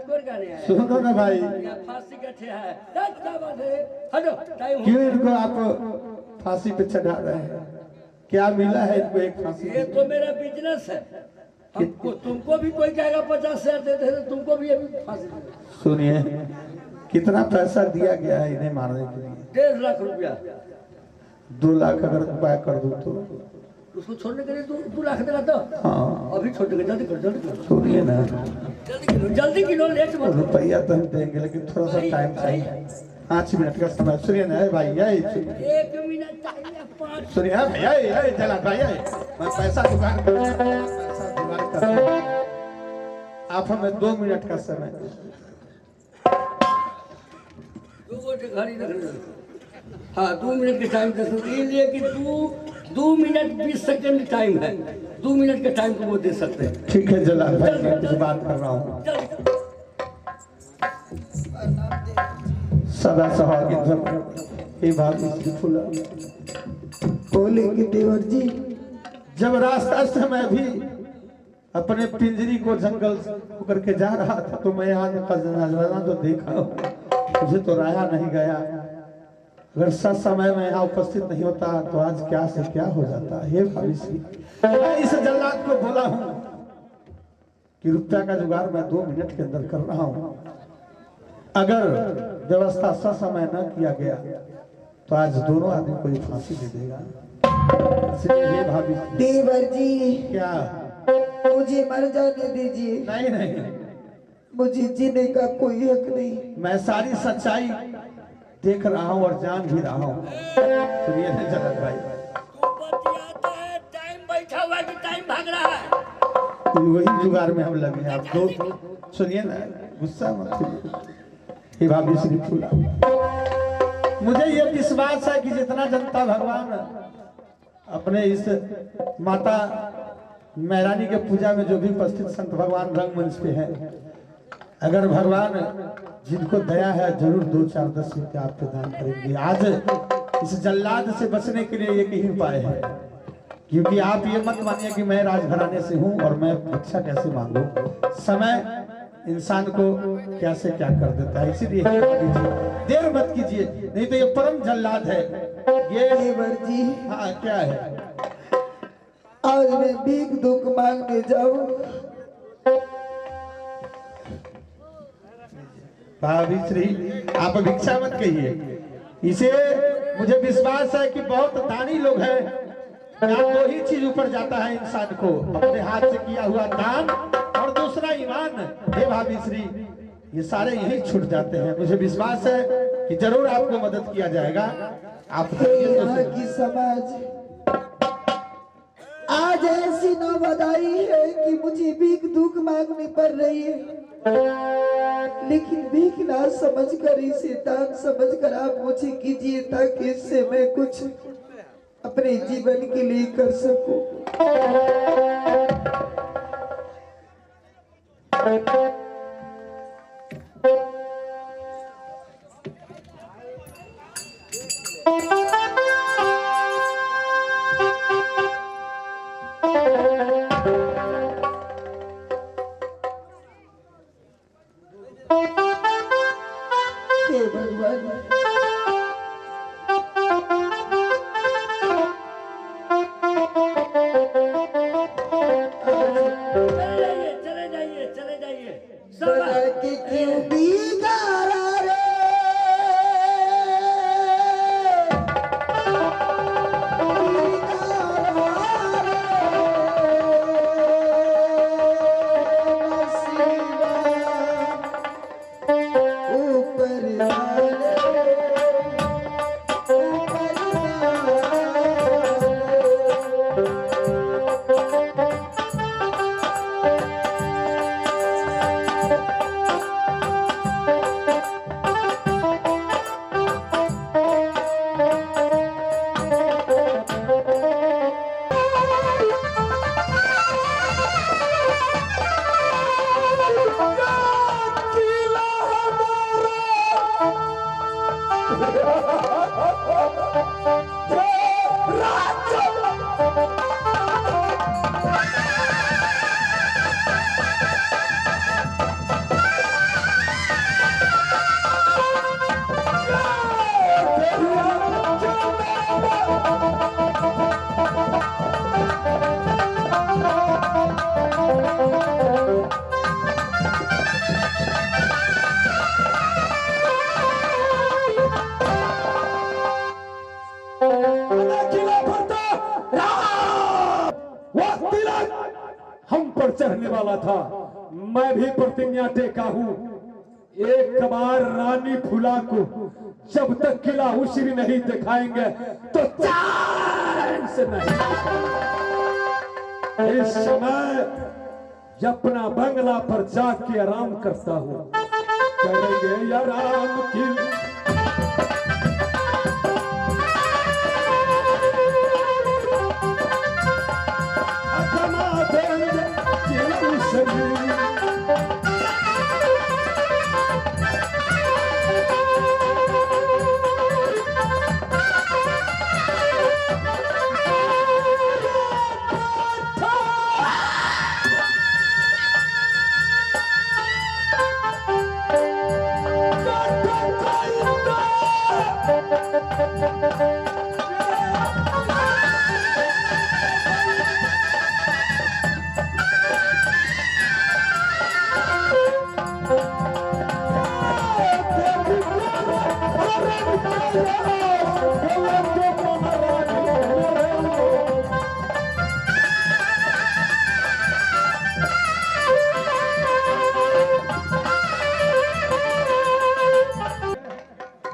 सुनो ना भाई, फांसी कैसे है? क्या बात है? हटो, टाइम क्यों इनको आप फांसी पे चढ़ा रहे हैं? क्या मिला है इनको एक फांसी? ये तो मेरा बिजनेस है। हमको तुमको भी कोई कहेगा 50,000 देते तो तुमको भी अभी फांसी देंगे। सुनिए, कितना पैसा दिया गया है इन्हें मारने के लिए? 1.5 लाख रुपया। 2 लाख अगर उपाय कर दूं तो उसको छोड़ने के लिए 2 लाख देगा तो? हाँ, अभी छोड़ देगा, जल्दी करो, जल्दी करो, सुनिए ना, जल्दी किलो, लेट मत। रुपया तो हम देंगे लेकिन थोड़ा सा टाइम चाहिए। 5 मिनट का समय। सुनिए ना भाई, 1 मिनट चाहिए, 5। सुनिए भैया, चला भाई, मैं पैसा जुगाड़ कर आप हमें 2 मिनट का समय दो। घड़ी रख लो। हाँ, 2 मिनट के टाइम दे सकते, इसलिए कि 2 मिनट 20 सेकंड टाइम है। 2 मिनट के टाइम को वो दे सकते हैं। ठीक है जलाल भाई, मैं कुछ बात कर रहा हूँ। सदा सहागी ये बात फूला बोले कि देवर जी, जब रास्ता से मैं भी अपने पिंजरी को जंगल होकर के जा रहा था तो मैं यहाँ का नजारा तो देखा, मुझे तो राया नहीं गया। अगर सच समय में यहाँ उपस्थित नहीं होता तो आज क्या से क्या हो जाता। हे भविष्य, मैं इस जल्लाद को बोला हूँ कि रुपया का जुगाड़ मैं 2 मिनट के अंदर कर रहा हूँ। अगर व्यवस्था सच समय न किया गया तो आज दोनों आदमी को फांसी दे देगा। इसलिए भविष्य देवर जी, क्या मुझे मर जाने दीजिए। नहीं नहीं, मुझे जीने का कोई हक नहीं। मैं सारी सच्चाई देख रहा हूँ और जान भी रहा हूँ। सुनिए ना जगत भाई, टाइम बैठा हुआ है कि टाइम भाग रहा है? वही जुगाड़ में हम लगे हैं। आप दो सुनिए ना, गुस्सा मत कीजिए। हे भाभी श्री फूला, मुझे ये विश्वास है कि जितना जनता भगवान अपने इस माता मैरानी के पूजा में जो भी उपस्थित संत भगवान रंगमंच पे हैं, अगर भगवान जिनको दया है जरूर 2, 4, 10 रुपया आप प्रदान करेंगे। आज इस जल्लाद से बचने के लिए एक ही उपाय है, क्योंकि आप ये मत मानिए कि मैं राजघराने से हूँ और मैं भिक्षा कैसे मांगू। समय इंसान को कैसे क्या कर देता है, इसीलिए देर मत कीजिए, नहीं तो ये परम जल्लाद है ये। देवर जी, हाँ क्या है? आज मैं भीख दुख मांगने जाऊं। भाभी श्री, आप भिक्षा मत कहिए, इसे मुझे विश्वास है कि बहुत दानी लोग हैं। यहाँ 2 ही चीज ऊपर जाता है इंसान को, अपने हाथ से किया हुआ दान और दूसरा ईमान। हे भाभी श्री, ये सारे यही छूट जाते हैं। मुझे विश्वास है कि जरूर आपको मदद किया जाएगा। आप यहाँ की समाज आज ऐसी नौबत आई है कि मुझे भीख दुख मांगनी पड़ रही है, लेकिन भीख ना समझकर इसे दान समझकर आप मुझे कीजिए, ताकि इससे मैं कुछ अपने जीवन के लिए कर सकूं। हे भगवान, चले जाइए, चले जाइए। बना के क्यों बिगाड़ा रे? वह तिलक हम पर चढ़ने वाला था। मैं भी प्रतिज्ञा टेका हूं, एक बार रानी फूला को जब तक किला उश्री नहीं दिखाएंगे तो चैन से नहीं दिखाएंगे। इस समय अपना बंगला पर जाके आराम करता हूं, करेंगे या राम की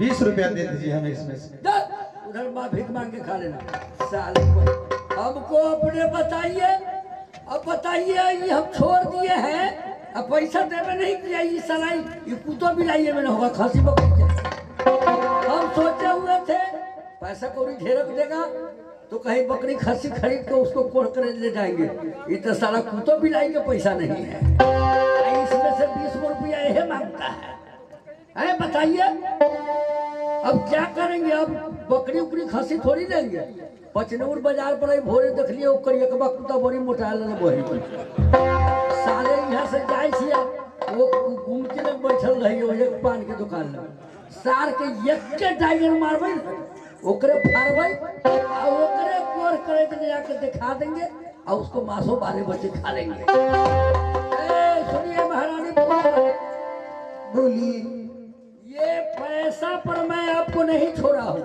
₹20 दे दीजिए हमें इसमें से। उधर माँ भीख मांग के खा लेना साले को। हमको अपने बताइए, अब बताइए ये हम छोड़ दिए हैं, अब पैसा देवे नहीं किया, ये सलाई ये कुतो भी लाइए में होगा खांसी बकरी के। हम सोचे हुए थे पैसा कोई ढेरक देगा तो कहीं बकरी खस्सी खरीद के उसको कोड़ कर ले जाएंगे, ये तो सारा कुतो भी लाई के पैसा नहीं है, इसमें से 20 रुपया यही मांगता है। बताइए अब क्या करेंगे? अब बकरी उकरी खसी थोड़ी लेंगे। पचनौर बाजार पर आई भोरे देख लिए ओकर एकबा कुत्ता बड़ी मोटा ले बही साले यहाँ से जाय छिया वो घूम के लग बैठल रही हो एक पान के दुकान में, सार के एक के टाइगर मारबै ओकरे फाड़बै आ ओकरे कोर करे के जाके दिखा देंगे और उसको मांसो 12 बजे खा लेंगे। ए सुनिए महारानी बोलिए। ये पैसा पर मैं आपको नहीं छोड़ा हूं,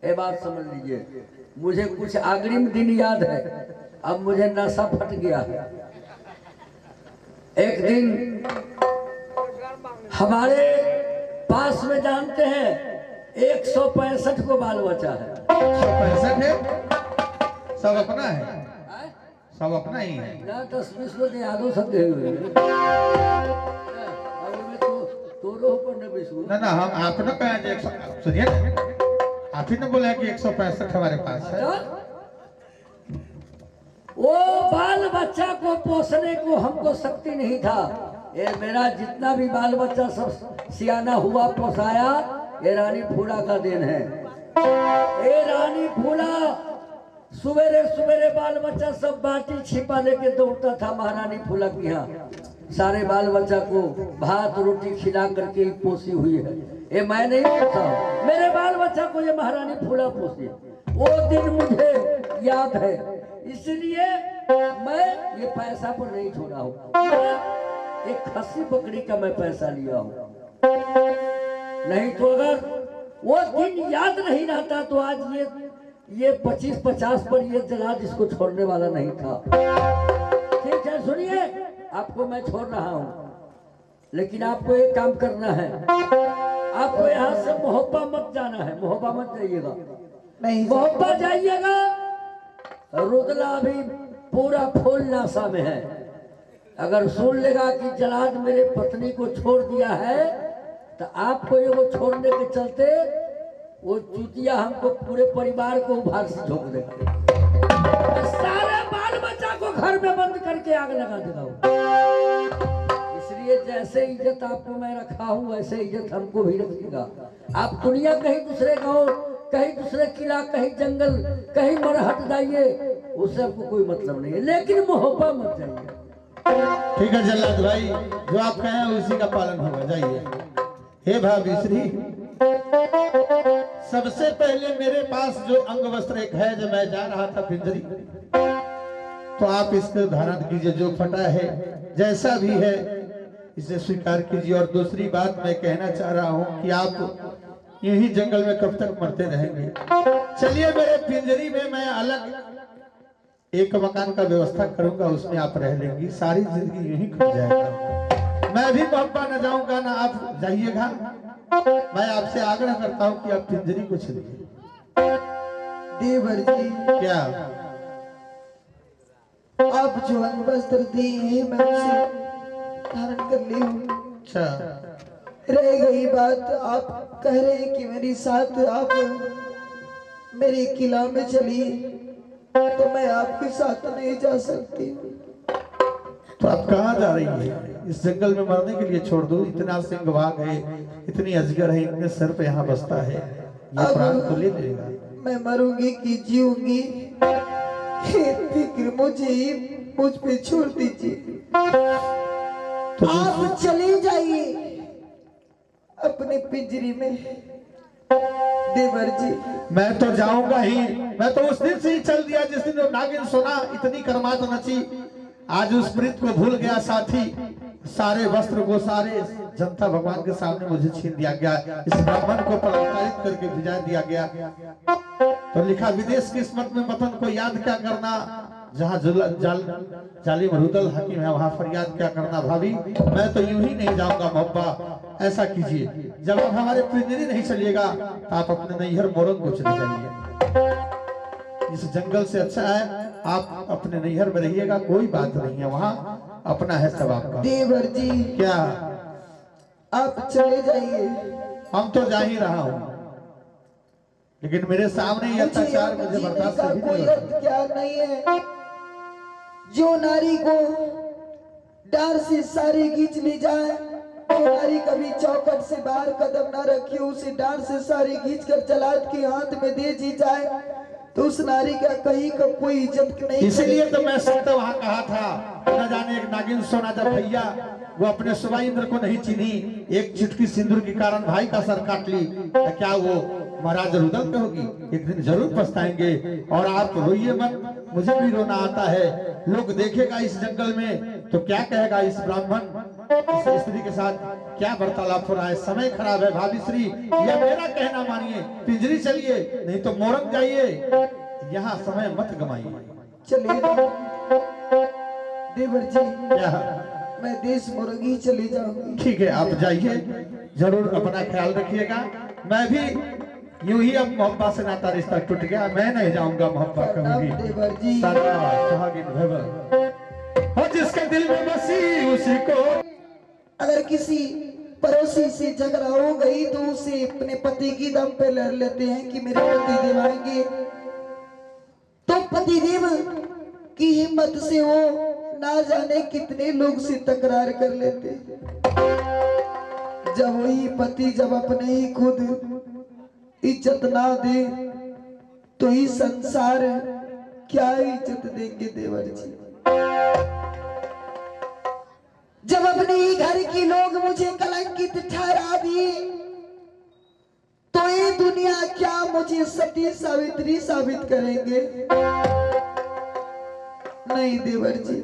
ये बात समझ लीजिए। मुझे कुछ अग्रिम दिन याद है, अब मुझे नशा फट गया है। एक दिन हमारे पास में जानते हैं 165 को बाल बचा है। 165 है, सब अपना है, सब अपना ही है ना। 10-20 लोग यादों सब गए हुए ना ना। हम आपने कहा सुनिए आप ही ने बोला कि 165 हमारे पास है। वो बाल बच्चा को पोसने को हमको शक्ति नहीं था। ये मेरा जितना भी बाल बच्चा सब सियाना हुआ पोसाया ये रानी फूला का देन है। ये रानी फूला सुबेरे सुबेरे बाल बच्चा सब बाटी छिपा लेके दौड़ता था महारानी फूला की यहाँ। सारे बाल बच्चा को भात रोटी खिला करके पोसी हुई है। ये मैं नहीं पोसा हूँ, मेरे बाल बच्चा को ये महारानी फूला पोसी। वो दिन मुझे याद है, इसलिए मैं ये पैसा पर नहीं छोड़ा हूँ। एक खस्सी बकरी का मैं पैसा लिया हूँ, नहीं तो अगर वो दिन याद नहीं रहता तो आज ये 25-50 पर ये जला जिसको छोड़ने वाला नहीं था। ठीक है सुनिए, आपको मैं छोड़ रहा हूँ, लेकिन आपको एक काम करना है। आपको यहाँ से मोहब्बा मत जाना है, मोहब्बा मत जाइएगा। नहीं मोहब्बा जाइएगा। रुदला अभी पूरा फूल नासा में है। अगर सुन लेगा कि जलाद मेरे पत्नी को छोड़ दिया है तो आपको ये वो छोड़ने के चलते वो चुतिया हमको पूरे परिवार को उभार से झोंक देगा। सारे बाल बच्चा को घर में बंद करके आग लगा देगा। इसलिए जैसे इज्जत आपको मैं रखा हूँ वैसे इज्जत हमको भी रखिएगा। आप दुनिया कहीं दूसरे गांव, कहीं दूसरे किला, कहीं जंगल, कहीं मरहट जाइए, उससे आपको कोई मतलब नहीं है, लेकिन मोहब्बत मत जाइए। ठीक है जल्लाद भाई, जो आप कहें उसी का पालन होगा, जाइए। हे भाभी श्री, सबसे पहले मेरे पास जो अंग वस्त्र एक है, जब मैं जा रहा था पिंजरी, तो आप इसको धारण कीजिए। जो फटा है जैसा भी है इसे स्वीकार कीजिए। और दूसरी बात मैं कहना चाह रहा हूँ कि आप यही जंगल में कब तक मरते रहेंगे। चलिए मेरे पिंजरी में मैं अलग एक मकान का व्यवस्था करूंगा, उसमें आप रह लेंगी, सारी जिंदगी यहीं कट जाएगा। मैं भी मोहब्बा न जाऊंगा ना आप जाइएगा। मैं आपसे आग्रह करता हूं कि आप पिंजरी को चलिए। देवर जी, क्या आप जो अंग वस्त्र दिए हैं मैं उसे धारण कर ली हूँ। अच्छा, रह गई बात, आप कह रहे हैं कि मेरे साथ आप मेरे किला में चलिए, तो मैं आपके साथ नहीं जा सकती। तो आप कहाँ जा रही है? इस जंगल में मरने के लिए छोड़ दो। इतना सिंह बाघ है, इतनी अजगर है, इतने सर पे यहाँ बसता है, ये प्राण तो ले लेगा। मैं मरूंगी कि जीऊंगी, फिक्र मुझ पे छोड़ दीजिए। तो आप चले जाइए अपने पिंजरी में। देवर जी, मैं तो जाऊंगा ही। मैं तो उस दिन से ही चल दिया जिस दिन नागिन सुना, इतनी कर्मात नची। आज उस प्रीत को भूल गया साथी। सारे वस्त्र को सारे जनता भगवान के सामने मुझे छीन दिया गया। इस ब्राह्मण को प्रताड़ित करके भिजा दिया गया। तो लिखा, विदेश किस्मत में वतन को याद क्या करना, जहाँ जालिम रुदल हकीम है वहाँ फरियाद क्या करना। भाभी, मैं तो यूं ही नहीं जाऊंगा मोहब्बा। ऐसा कीजिए, जब आप हमारे पिंजरी नहीं चलिएगा तो आप अपने नैहर मोरंग को चले जाइए। इस जंगल से अच्छा है आप अपने नैहर में रहिएगा, कोई बात नहीं है, वहाँ अपना है सब आपका। देवर जी, क्या आप चले जाइए। हम तो जा ही रहा हूँ, लेकिन मेरे सामने ये अत्याचार मुझे बर्दाश्त का नहीं कोई होगा। अर्थ क्या नहीं है। जो नारी को डार से सारी खींच ली जाए, जो नारी कभी चौखट से बाहर कदम ना रखी, उसे डार से सारी खींच कर जलाद के हाथ में दे दी जाए, तो उस नारी का कहीं का कोई इज्जत नहीं। इसीलिए तो मैं सत्य वहां कहा था, न जाने एक नागिन सोना जब भैया वो अपने सुबह इंद्र को नहीं चिन्ही, एक चुटकी सिंदूर के कारण भाई का सर काट ली, तो क्या वो महाराज रुदल पे होगी? एक दिन जरूर पछताएंगे। और आप रोइए मत, मुझे भी रोना आता है। लोग देखेगा इस जंगल में तो क्या कहेगा, इस ब्राह्मण इस स्त्री के साथ क्या वार्तालाप हो रहा है। समय खराब है भाभी श्री, यह मेरा कहना मानिए, पिंजरी चलिए, नहीं तो मोरंग जाइए, यहाँ समय मत गमाइए। चलिए देवर जी, क्या? मैं देश मुर्गी चली जाऊंगी। ठीक है, आप जाइए, जरूर अपना ख्याल रखिएगा। मैं भी यूं ही अब मोहब्बा से नाता रिश्ता टूट गया, मैं नहीं जाऊंगा मोहब्बा कभी देवर जी, और जिसके दिल में बसी उसी को। अगर किसी पड़ोसी से झगड़ा हो गई तो उसे अपने पति की दम पे लड़ लेते हैं कि मेरे पति देव आएंगे, तो पति देव की हिम्मत से वो ना जाने कितने लोग से तकरार कर लेते। जब वही पति जब अपने ही खुद इज्जत ना दे तो ही संसार क्या इज्जत देंगे देवर जी। जब अपने ही घर के लोग मुझे कलंकित ठहरा दिए तो ये दुनिया क्या मुझे सती सावित्री साबित करेंगे। नहीं देवर जी,